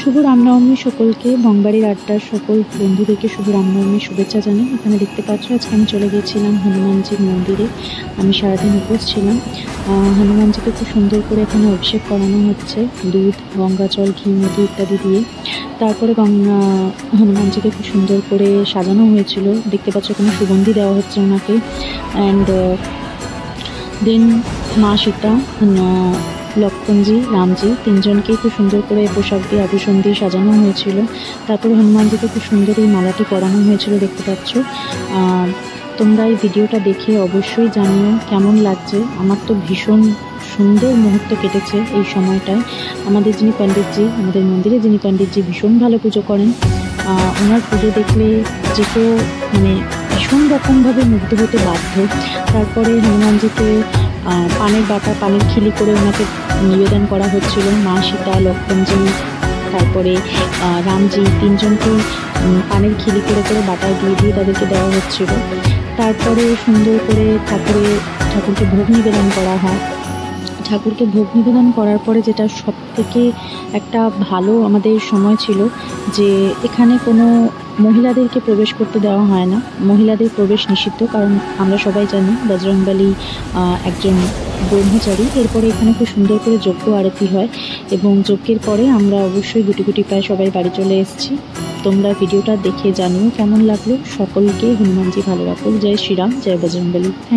শুভ রামনবমী সকলকে, বংবাড়ির আড্ডার সকল বন্ধুদেরকে শুভ রামনবমীর শুভেচ্ছা জানাই। এখানে দেখতে পাচ্ছ আজকে আমি চলে গিয়েছিলাম হনুমানজির মন্দিরে। আমি সারাদিন উপোস ছিলাম। হনুমানজিকে খুব সুন্দর করে এখানে অভিষেক করানো হচ্ছে দুধ, গঙ্গা জল, ঘি, মধু ইত্যাদি দিয়ে। তারপরে হনুমানজিকে খুব সুন্দর করে সাজানো হয়েছিল। দেখতে পাচ্ছ এখানে সুগন্ধি দেওয়া হচ্ছে ওনাকে। অ্যান্ড দেন মা সীতা, লক্ষ্মণজি, রামজি তিনজনকেই খুব সুন্দর করে পোশাক দিয়ে আভূষণ দিয়ে সাজানো হয়েছিল। তারপরে হনুমানজিকে খুব সুন্দর এই মালাটি পরানো হয়েছিল, দেখতে পাচ্ছ। তোমরা এই ভিডিওটা দেখে অবশ্যই জানিও কেমন লাগছে। আমার তো ভীষণ সুন্দর মুহূর্ত কেটেছে এই সময়টায়। আমাদের যিনি পণ্ডিতজি, আমাদের মন্দিরে যিনি পণ্ডিতজি ভীষণ ভালো পুজো করেন। ওনার পুজো দেখলে যে কেউ ভীষণ রকমভাবে মুগ্ধ হতে বাধ্য। তারপরে হনুমানজিকে পানের বাটা, পানের খিলি করে ওনাকে নিবেদন করা হচ্ছিল। মা সীতা, লক্ষ্মণজি, তারপরে রামজি তিনজনকে পানের খিলি করে করে বাটায় দিয়ে তাদেরকে দেওয়া হচ্ছিল। তারপরে সুন্দর করে ঠাকুরকে ভোগ নিবেদন করা হয়। ঠাকুরকে ভোগ নিবেদন করার পরে যেটা সব থেকে একটা ভালো আমাদের সময় ছিল যে এখানে কোনো মহিলাদেরকে প্রবেশ করতে দেওয়া হয় না। মহিলাদের প্রবেশ নিষিদ্ধ, কারণ আমরা সবাই জানি বজরংবলী একজন ব্রহ্মচারী। এরপরে এখানে খুব সুন্দর করে যজ্ঞ আরতি হয় এবং যজ্ঞের পরে আমরা অবশ্যই গুটি গুটি পায়ে সবাই বাড়ি চলে এসেছি। তোমরা ভিডিওটা দেখে জানিও কেমন লাগলো। সকলকে হনুমানজি ভালো রাখুক। জয় শ্রীরাম, জয় বজরংবলী। থ্যাংক